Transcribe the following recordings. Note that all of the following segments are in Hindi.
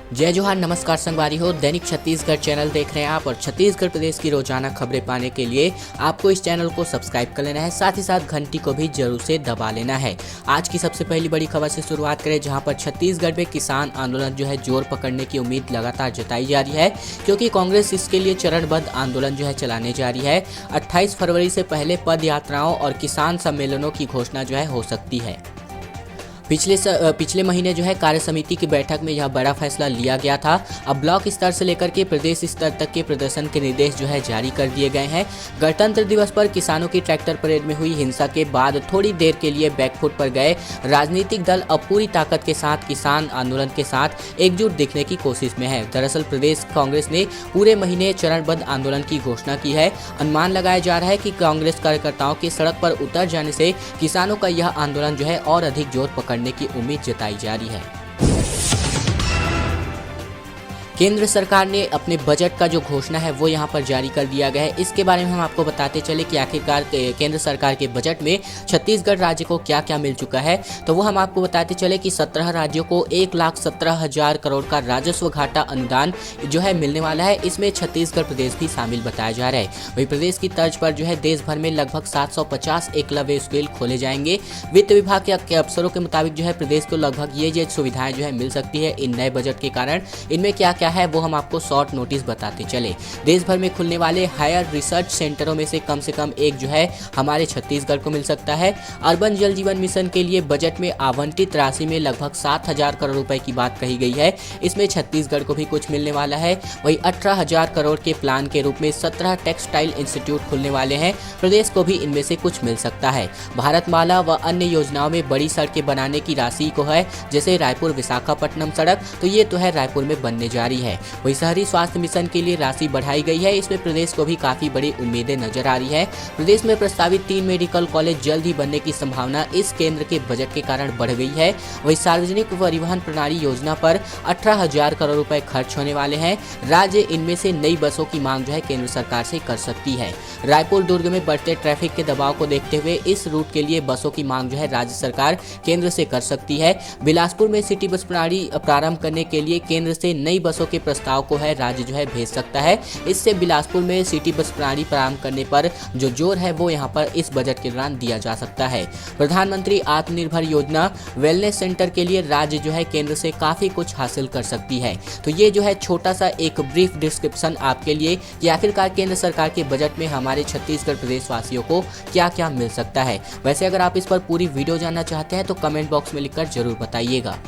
जय जोहार, नमस्कार संगवारी हो। दैनिक छत्तीसगढ़ चैनल देख रहे हैं आप और छत्तीसगढ़ प्रदेश की रोजाना खबरें पाने के लिए आपको इस चैनल को सब्सक्राइब कर लेना है, साथ ही साथ घंटी को भी जरूर से दबा लेना है। आज की सबसे पहली बड़ी खबर से शुरुआत करें, जहां पर छत्तीसगढ़ में किसान आंदोलन जोर पकड़ने की उम्मीद लगातार जताई जा रही है, क्योंकि कांग्रेस इसके लिए चरणबद्ध आंदोलन चलाने जा रही है। 28 फरवरी से पहले पद यात्राओं और किसान सम्मेलनों की घोषणा हो सकती है। पिछले महीने कार्य समिति की बैठक में यह बड़ा फैसला लिया गया था। अब ब्लॉक स्तर से लेकर के प्रदेश स्तर तक के प्रदर्शन के निर्देश जारी कर दिए गए हैं। गणतंत्र दिवस पर किसानों की ट्रैक्टर परेड में हुई हिंसा के बाद थोड़ी देर के लिए बैकफुट पर गए राजनीतिक दल अब पूरी ताकत के साथ किसान आंदोलन के साथ एकजुट दिखने की कोशिश में है। दरअसल प्रदेश कांग्रेस ने पूरे महीने चरणबद्ध आंदोलन की घोषणा की है। अनुमान लगाया जा रहा है कि कांग्रेस कार्यकर्ताओं के सड़क पर उतर जाने से किसानों का यह आंदोलन और अधिक जोर पकड़ने की उम्मीद जताई जा रही है। केंद्र सरकार ने अपने बजट का जो घोषणा है वो यहाँ पर जारी कर दिया गया है। इसके बारे में हम आपको बताते चले कि आखिरकार केंद्र सरकार के बजट में छत्तीसगढ़ राज्य को क्या क्या मिल चुका है। तो वो हम आपको बताते चले कि 17 राज्यों को 1,17,000 करोड़ का राजस्व घाटा अनुदान मिलने वाला है। इसमें छत्तीसगढ़ प्रदेश भी शामिल बताया जा रहा है। वही प्रदेश की तर्ज पर देश भर में लगभग 750 एकलव्य स्कूल खोले जाएंगे। वित्त विभाग के अफसरों के मुताबिक प्रदेश को लगभग ये सुविधाएं मिल सकती है इन नए बजट के कारण। इनमें क्या है वो हम आपको शॉर्ट नोटिस बताते चले। देश भर में खुलने वाले हायर रिसर्च सेंटरों में से कम एक हमारे छत्तीसगढ़ को मिल सकता है। अर्बन जल जीवन मिशन के लिए बजट में आवंटित राशि में लगभग 7,000 करोड़ रुपए की बात कही गई है। इसमें छत्तीसगढ़ को भी कुछ मिलने वाला है। वही 18,000 करोड़ के प्लान के रूप में 17 टेक्सटाइल इंस्टीट्यूट खुलने वाले हैं। प्रदेश को भी इनमें से कुछ मिल सकता है। भारतमाला व अन्य योजनाओं में बड़ी सड़कें बनाने की राशि को जैसे रायपुर विशाखापट्टनम सड़क, तो ये रायपुर में बनने जा रही है। वही शहरी स्वास्थ्य मिशन के लिए राशि बढ़ाई गई है। इसमें प्रदेश को भी काफी बड़ी उम्मीदें नजर आ रही है। प्रदेश में प्रस्तावित 3 मेडिकल कॉलेज जल्द ही बनने की संभावना इस केंद्र के बजट के कारण बढ़ गई है। वही सार्वजनिक परिवहन प्रणाली योजना पर 18,000 करोड़ रुपए खर्च होने वाले हैं। राज्य इनमें से नई बसों की मांग केंद्र सरकार से कर सकती है। रायपुर दुर्ग में बढ़ते ट्रैफिक के दबाव को देखते हुए इस रूट के लिए बसों की मांग राज्य सरकार केंद्र से कर सकती है। बिलासपुर में सिटी बस प्रणाली प्रारंभ करने के लिए केंद्र से नई बसों के प्रस्ताव को राज्य भेज सकता है। इससे बिलासपुर में सिटी बस प्रणाली प्रारंभ करने पर जो जोर है वो यहाँ पर इस बजट के दौरान दिया जा सकता है। प्रधानमंत्री आत्मनिर्भर योजना वेलनेस सेंटर के लिए राज्य केंद्र से काफी कुछ हासिल कर सकती है। तो ये छोटा सा एक ब्रीफ डिस्क्रिप्शन आपके लिए कि आखिरकार केंद्र सरकार के बजट में हमारे छत्तीसगढ़ प्रदेश वासियों को क्या क्या मिल सकता है। वैसे अगर आप इस पर पूरी वीडियो जानना चाहते हैं तो कमेंट बॉक्स में लिखकर जरूर बताइएगा।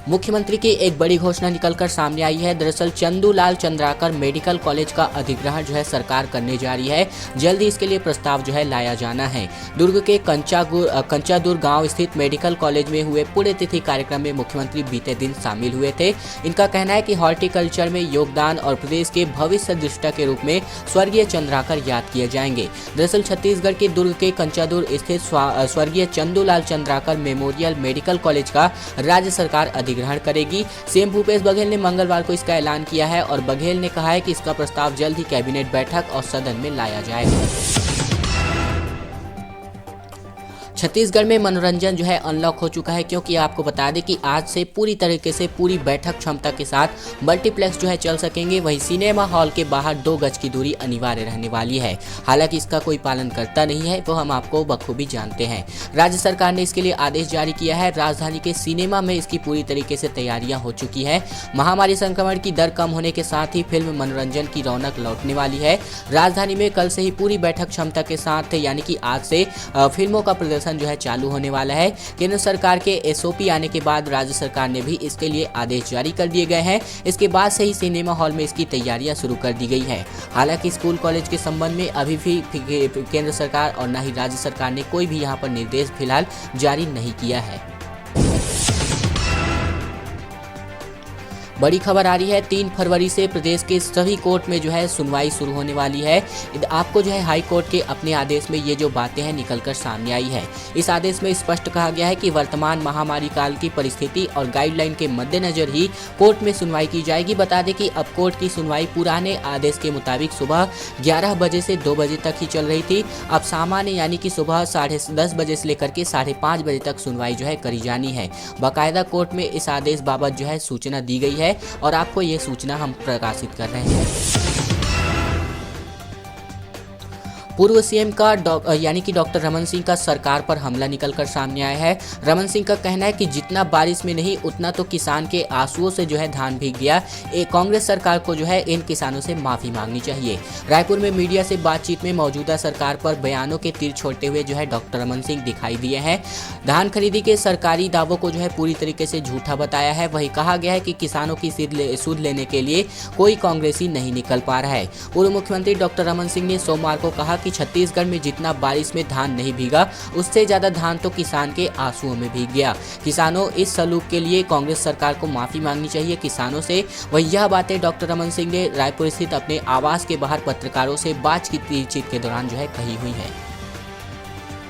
मुख्यमंत्री की एक बड़ी घोषणा निकलकर सामने आई है। दरअसल चंदूलाल चंद्राकर मेडिकल कॉलेज का अधिग्रहण सरकार करने जा रही है। जल्द ही इसके लिए प्रस्ताव लाया जाना है। दुर्ग के कंचादुर गांव स्थित मेडिकल कॉलेज में हुए पुण्यतिथि कार्यक्रम में मुख्यमंत्री बीते दिन शामिल हुए थे। इनका कहना है कि हॉर्टिकल्चर में योगदान और प्रदेश के भविष्य दृष्टा के रूप में स्वर्गीय चंद्राकर याद किए जाएंगे। दरअसल छत्तीसगढ़ के दुर्ग के कंचादुर स्थित स्वर्गीय Chandulal Chandrakar memorial medical college का राज्य सरकार ग्रहण करेगी। सीएम भूपेश बघेल ने मंगलवार को इसका ऐलान किया है और बघेल ने कहा है कि इसका प्रस्ताव जल्द ही कैबिनेट बैठक और सदन में लाया जाएगा। छत्तीसगढ़ में मनोरंजन अनलॉक हो चुका है, क्योंकि आपको बता दें कि आज से पूरी तरीके से पूरी बैठक क्षमता के साथ मल्टीप्लेक्स चल सकेंगे। वहीं सिनेमा हॉल के बाहर 2 गज की दूरी अनिवार्य रहने वाली है। हालांकि इसका कोई पालन करता नहीं है, वो हम आपको बखूबी जानते हैं। राज्य सरकार ने इसके लिए आदेश जारी किया है। राजधानी के सिनेमा में इसकी पूरी तरीके से तैयारियां हो चुकी है। महामारी संक्रमण की दर कम होने के साथ ही फिल्म मनोरंजन की रौनक लौटने वाली है। राजधानी में कल से ही पूरी बैठक क्षमता के साथ यानी कि आज से फिल्मों का प्रदर्शन चालू होने वाला है। केंद्र सरकार के एसओपी आने के बाद राज्य सरकार ने भी इसके लिए आदेश जारी कर दिए गए हैं। इसके बाद से ही सिनेमा हॉल में इसकी तैयारियां शुरू कर दी गई है। हालांकि स्कूल कॉलेज के संबंध में अभी भी केंद्र सरकार और न ही राज्य सरकार ने कोई भी यहां पर निर्देश फिलहाल जारी नहीं किया है। बड़ी खबर आ रही है 3 फरवरी से प्रदेश के सभी कोर्ट में जो है सुनवाई शुरू होने वाली है। आपको जो है हाई कोर्ट के अपने आदेश में ये जो बातें हैं निकलकर सामने आई है। इस आदेश में स्पष्ट कहा गया है कि वर्तमान महामारी काल की परिस्थिति और गाइडलाइन के मद्देनजर ही कोर्ट में सुनवाई की जाएगी। बता दें कि अब कोर्ट की सुनवाई पुराने आदेश के मुताबिक सुबह 11 बजे से 2 बजे तक ही चल रही थी। अब सामान्य यानी कि सुबह 10:30 बजे से लेकर के 5:30 बजे तक सुनवाई जो है करी जानी है। बाकायदा कोर्ट में इस आदेश बाबत जो है सूचना दी गई है और आपको ये सूचना हम प्रकाशित कर रहे हैं। पूर्व सीएम का यानी कि डॉक्टर रमन सिंह का सरकार पर हमला निकलकर सामने आया है। रमन सिंह का कहना है कि जितना बारिश में नहीं उतना तो किसान के आंसुओं से जो है धान भीग गया। कांग्रेस सरकार को जो है इन किसानों से माफी मांगनी चाहिए। रायपुर में मीडिया से बातचीत में मौजूदा सरकार पर बयानों के तीर छोड़ते हुए जो है डॉक्टर रमन सिंह दिखाई दिए हैं। धान खरीदी के सरकारी दावों को जो है पूरी तरीके से झूठा बताया है। वही कहा गया है कि किसानों की सूद लेने के लिए कोई कांग्रेसी नहीं निकल पा रहा है। पूर्व मुख्यमंत्री डॉक्टर रमन सिंह ने सोमवार को कहा कि छत्तीसगढ़ में जितना बारिश में धान नहीं भीगा उससे ज्यादा धान तो किसान के आंसुओं में भीग गया। किसानों इस सलूक के लिए कांग्रेस सरकार को माफी मांगनी चाहिए किसानों से। वही यह बातें डॉक्टर रमन सिंह ने रायपुर स्थित अपने आवास के बाहर पत्रकारों से बातचीत के दौरान जो है कही हुई है।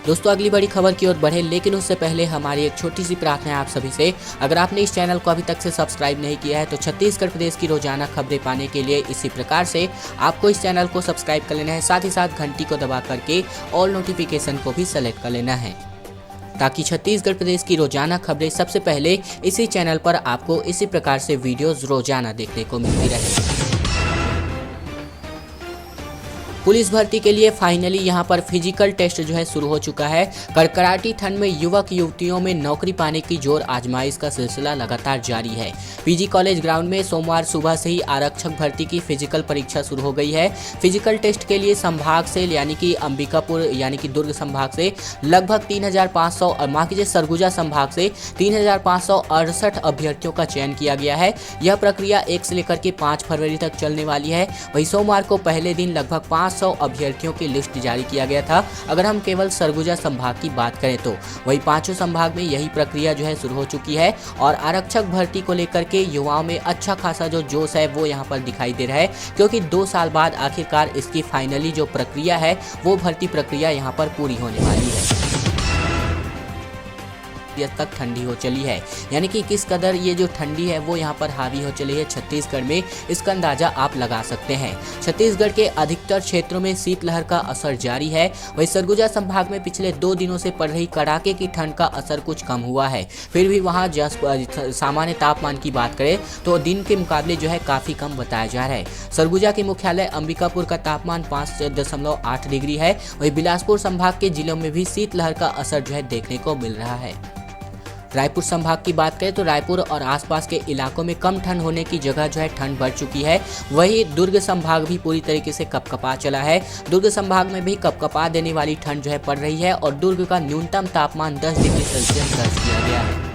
दोस्तों अगली बड़ी खबर की ओर बढ़े, लेकिन उससे पहले हमारी एक छोटी सी प्रार्थना है आप सभी से। अगर आपने इस चैनल को अभी तक से सब्सक्राइब नहीं किया है तो छत्तीसगढ़ प्रदेश की रोजाना खबरें पाने के लिए इसी प्रकार से आपको इस चैनल को सब्सक्राइब कर लेना है। साथ ही साथ घंटी को दबा करके ऑल नोटिफिकेशन को भी सेलेक्ट कर लेना है ताकि छत्तीसगढ़ प्रदेश की रोजाना खबरें सबसे पहले इसी चैनल पर आपको इसी प्रकार से वीडियोज रोजाना देखने को मिलती रहे। पुलिस भर्ती के लिए फाइनली यहां पर फिजिकल टेस्ट जो है शुरू हो चुका है। कड़कड़ाती ठंड में युवक युवतियों में नौकरी पाने की जोर आजमाइश का सिलसिला लगातार जारी है। पीजी कॉलेज ग्राउंड में सोमवार सुबह से ही आरक्षक भर्ती की फिजिकल परीक्षा शुरू हो गई है। फिजिकल टेस्ट के लिए संभाग से यानी कि अंबिकापुर यानी कि दुर्ग संभाग से लगभग 3,500 और मां कीजिए सरगुजा संभाग से 3,568 अभ्यर्थियों का चयन किया गया है। यह प्रक्रिया 1 से लेकर के 5 फरवरी तक चलने वाली है। वही सोमवार को पहले दिन लगभग 500 अभ्यर्थियों की लिस्ट जारी किया गया था। अगर हम केवल सरगुजा संभाग की बात करें तो वही 5 संभाग में यही प्रक्रिया जो है शुरू हो चुकी है और आरक्षक भर्ती को लेकर के युवाओं में अच्छा खासा जो जोश है वो यहाँ पर दिखाई दे रहा है, क्योंकि 2 साल बाद आखिरकार इसकी फाइनली जो प्रक्रिया है वो भर्ती प्रक्रिया यहाँ पर पूरी होने वाली है। तक ठंडी हो चली है, यानी कि किस कदर ये जो ठंडी है वो यहाँ पर हावी हो चली है छत्तीसगढ़ में, इसका अंदाजा आप लगा सकते हैं। छत्तीसगढ़ के अधिकतर क्षेत्रों में शीतलहर का असर जारी है। वही सरगुजा संभाग में पिछले 2 दिनों से पड़ रही कड़ाके की ठंड का असर कुछ कम हुआ है, फिर भी वहाँ सामान्य तापमान की बात करें तो दिन के मुकाबले जो है काफी कम बताया जा रहा है। सरगुजा के मुख्यालय अंबिकापुर का तापमान 5.8 डिग्री है। वही बिलासपुर संभाग के जिलों में भी शीतलहर का असर जो है देखने को मिल रहा है। रायपुर संभाग की बात करें तो रायपुर और आसपास के इलाकों में कम ठंड होने की जगह जो है ठंड बढ़ चुकी है। वहीं दुर्ग संभाग भी पूरी तरीके से कपकपा चला है। दुर्ग संभाग में भी कपकपा देने वाली ठंड जो है पड़ रही है और दुर्ग का न्यूनतम तापमान 10 डिग्री सेल्सियस दर्ज किया गया है।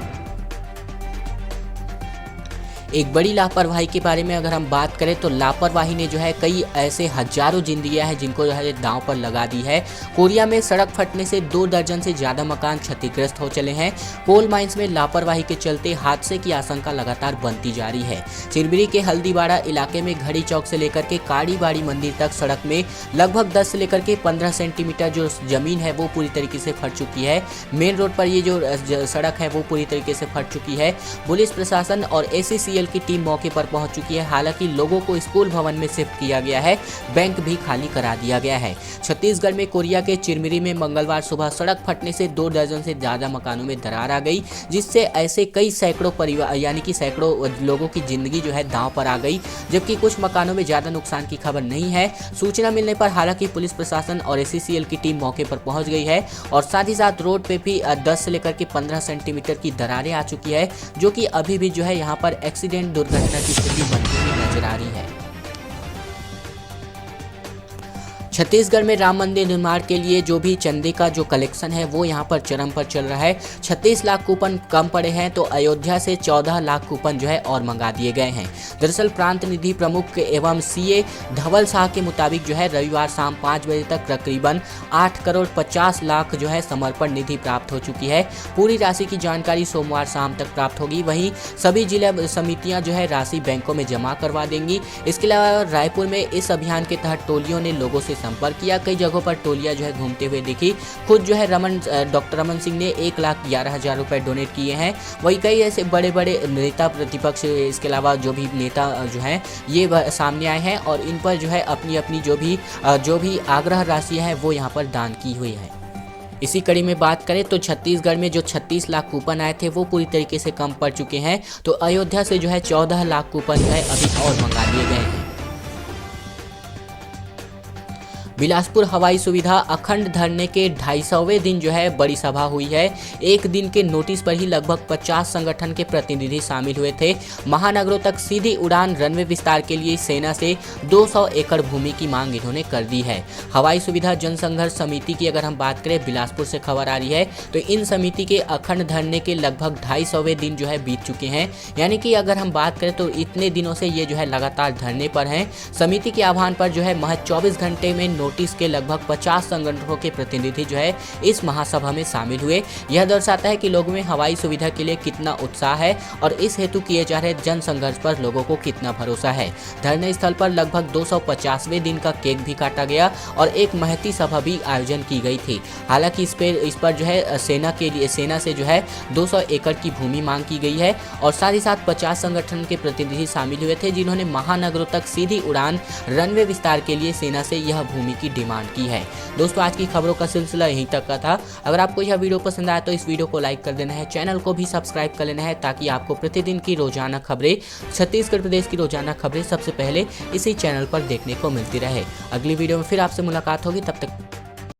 एक बड़ी लापरवाही के बारे में अगर हम बात करें तो लापरवाही ने जो है कई ऐसे हजारों जिंदगियां हैं जिनको जो है दांव पर लगा दी है। कोरिया में सड़क फटने से 2 दर्जन से ज्यादा मकान क्षतिग्रस्त हो चले हैं। कोल माइंस में लापरवाही के चलते हादसे की आशंका लगातार बनती जा रही है। चिरबिरी के हल्दीबाड़ा इलाके में घड़ी चौक से लेकर के काड़ीबाड़ी मंदिर तक सड़क में लगभग 10 से लेकर के 15 सेंटीमीटर जो जमीन है वो पूरी तरीके से फट चुकी है। मेन रोड पर ये जो सड़क है वो पूरी तरीके से फट चुकी है। पुलिस प्रशासन और ACCL की टीम मौके पर पहुंच चुकी है। हालांकि लोगों को स्कूल भवन में शिफ्ट किया गया है, बैंक भी खाली करा दिया गया है। छत्तीसगढ़ में कोरिया के चिरमिरी में मंगलवार सुबह सड़क फटने से 2 दर्जन से ज्यादा मकानों में दरार आ गई, जिससे ऐसे कई सैकड़ों परिवार यानी कि सैकड़ों लोगों की जिंदगी जो है दांव पर आ गई, जबकि कुछ मकानों में ज्यादा नुकसान की खबर नहीं है। सूचना मिलने पर हालांकि पुलिस प्रशासन और ACCL की टीम मौके पर पहुंच गई है और साथ ही साथ रोड पे भी 10 से लेकर के 15 सेंटीमीटर की दरारें आ चुकी है, जो कि अभी भी जो है यहाँ पर एक्सीडेंट दुर्घटना की स्थिति बनती हुई नजर आ रही है। छत्तीसगढ़ में राम मंदिर निर्माण के लिए जो भी चंदे का जो कलेक्शन है वो यहाँ पर चरम पर चल रहा है। 36 लाख कूपन कम पड़े हैं तो अयोध्या से 14 लाख कूपन जो है और मंगा दिए गए हैं। दरअसल प्रांत निधि प्रमुख एवं सीए धवल शाह के मुताबिक जो है रविवार शाम 5 बजे तक तकरीबन 8 करोड़ 50 लाख जो है समर्पण निधि प्राप्त हो चुकी है। पूरी राशि की जानकारी सोमवार शाम तक प्राप्त होगी। वहीं सभी जिला समितियां जो है राशि बैंकों में जमा करवा देंगी। इसके अलावा रायपुर में इस अभियान के तहत टोलियों ने लोगों से संपर्क किया। कई जगहों पर टोलियां जो है घूमते हुए दिखी। खुद जो है डॉक्टर रमन सिंह ने 1,11,000 रुपए डोनेट किए हैं। वही कई ऐसे बड़े बड़े नेता प्रतिपक्ष, इसके अलावा जो भी नेता जो हैं ये सामने आए हैं और इन पर जो है अपनी अपनी जो भी आग्रह राशि है वो यहाँ पर दान की हुई है। इसी कड़ी में बात करें तो छत्तीसगढ़ में जो 36 लाख कूपन आए थे वो पूरी तरीके से कम पड़ चुके हैं। तो अयोध्या से जो है 14 लाख कूपन जो है अभी और मंगा दिए गए हैं। बिलासपुर हवाई सुविधा अखंड धरने के 250वें दिन जो है बड़ी सभा हुई है। एक दिन के नोटिस पर ही लगभग 50 संगठन के प्रतिनिधि शामिल हुए थे। महानगरों तक सीधी उड़ान रनवे विस्तार के लिए सेना से 200 एकड़ भूमि की मांग इन्होंने कर दी है। हवाई सुविधा जनसंघर्ष समिति की अगर हम बात करें, बिलासपुर से खबर आ रही है तो इन समिति के अखंड धरने के लगभग 250वें दिन जो है बीत चुके हैं। यानी कि अगर हम बात करें तो इतने दिनों से ये जो है लगातार धरने पर हैं। समिति के आह्वान पर जो है महज 24 घंटे में नोटिस के लगभग 50 संगठनों के प्रतिनिधि जो है इस महासभा में शामिल हुए। यह दर्शाता है कि लोगों में हवाई सुविधा के लिए कितना उत्साह है और इस हेतु किए जा रहे जन संघर्ष पर लोगों को कितना भरोसा है। धरने स्थल पर लगभग 250वें दिन का केक भी काटा गया और एक महती सभा भी आयोजन की गई थी। हालांकि इस पर जो है सेना से जो है 200 एकड़ की भूमि मांग की गई है और साथ ही साथ 50 संगठन के प्रतिनिधि शामिल हुए थे जिन्होंने महानगरों तक सीधी उड़ान रनवे विस्तार के लिए सेना से यह भूमि की डिमांड की है। दोस्तों, आज की खबरों का सिलसिला यहीं तक का था। अगर आपको यह वीडियो पसंद आया तो इस वीडियो को लाइक कर देना है, चैनल को भी सब्सक्राइब कर लेना है ताकि आपको प्रतिदिन की रोजाना खबरें, छत्तीसगढ़ प्रदेश की रोजाना खबरें सबसे पहले इसी चैनल पर देखने को मिलती रहे। अगली वीडियो में फिर आपसे मुलाकात होगी, तब तक